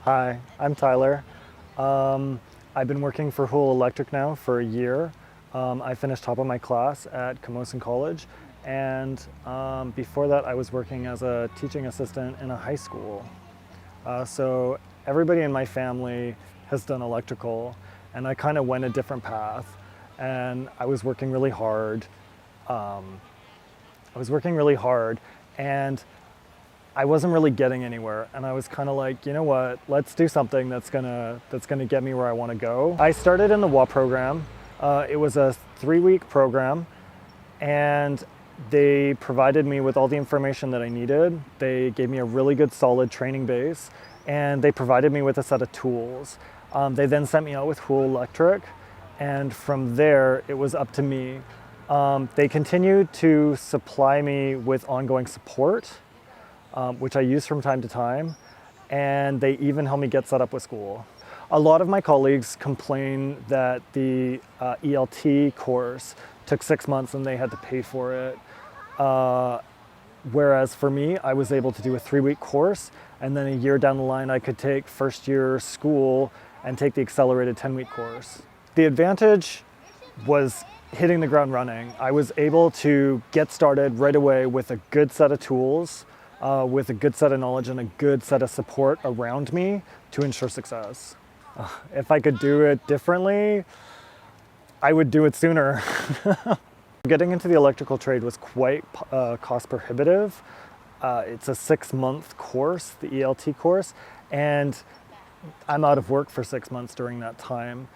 Hi, I'm Tyler. I've been working for Hool Electric now for a year. I finished top of my class at Camosun College, and before that I was working as a teaching assistant in a high school. So everybody in my family has done electrical, and I kind of went a different path, and I was working really hard. And I wasn't really getting anywhere, and I was kind of like, you know what, let's do something that's gonna get me where I want to go. I started in the WA program. It was a 3-week program, and they provided me with all the information that I needed. They gave me a really good solid training base, and they provided me with a set of tools. They then sent me out with Hool Electric, and from there it was up to me. They continued to supply me with ongoing support, which I use from time to time, and they even help me get set up with school. A lot of my colleagues complain that the ELT course took 6 months and they had to pay for it, whereas for me, I was able to do a 3-week course, and then a year down the line I could take first year school and take the accelerated 10-week course. The advantage was hitting the ground running. I was able to get started right away with a good set of tools, with a good set of knowledge and a good set of support around me to ensure success. If I could do it differently, I would do it sooner. Getting into the electrical trade was quite cost prohibitive. It's a 6-month course, the ELT course, and I'm out of work for 6 months during that time.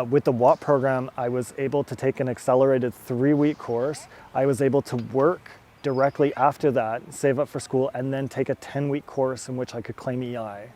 With the WAT program, I was able to take an accelerated 3-week course. I was able to work directly after that, save up for school, and then take a 10-week course in which I could claim EI.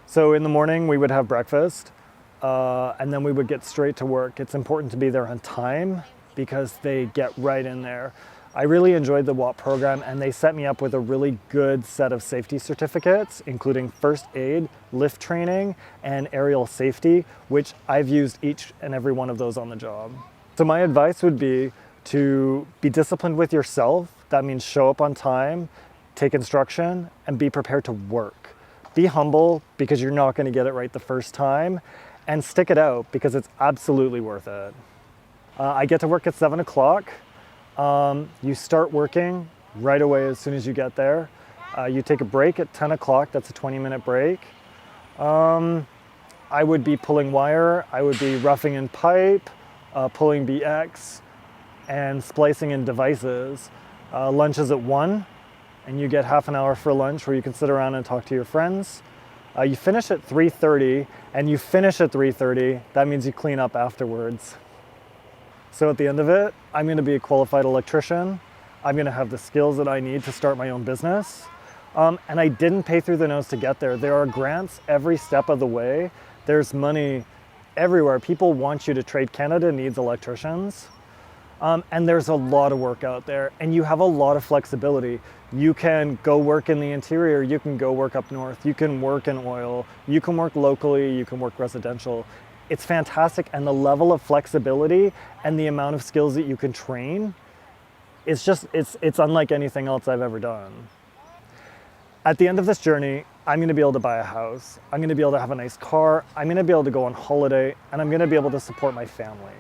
So in the morning we would have breakfast, and then we would get straight to work. It's important to be there on time because they get right in there. I really enjoyed the WAT program, and they set me up with a really good set of safety certificates, including first aid, lift training, and aerial safety, which I've used each and every one of those on the job. So my advice would be to be disciplined with yourself. That means show up on time, take instruction, and be prepared to work. Be humble because you're not going to get it right the first time, and stick it out because it's absolutely worth it. I get to work at 7 o'clock. You start working right away as soon as you get there. You take a break at 10 o'clock, that's a 20-minute break. I would be pulling wire, I would be roughing in pipe, pulling BX, and splicing in devices. Lunch is at 1, and you get half an hour for lunch where you can sit around and talk to your friends. You finish at 3:30, and you finish at 3:30, that means you clean up afterwards. So at the end of it, I'm gonna be a qualified electrician. I'm gonna have the skills that I need to start my own business. And I didn't pay through the nose to get there. There are grants every step of the way. There's money everywhere. People want you to trade. Canada needs electricians. And there's a lot of work out there, and you have a lot of flexibility. You can go work in the interior, you can go work up north, you can work in oil, you can work locally, you can work residential. It's fantastic, and the level of flexibility and the amount of skills that you can train, it's unlike anything else I've ever done. At the end of this journey, I'm gonna be able to buy a house, I'm gonna be able to have a nice car, I'm gonna be able to go on holiday, and I'm gonna be able to support my family.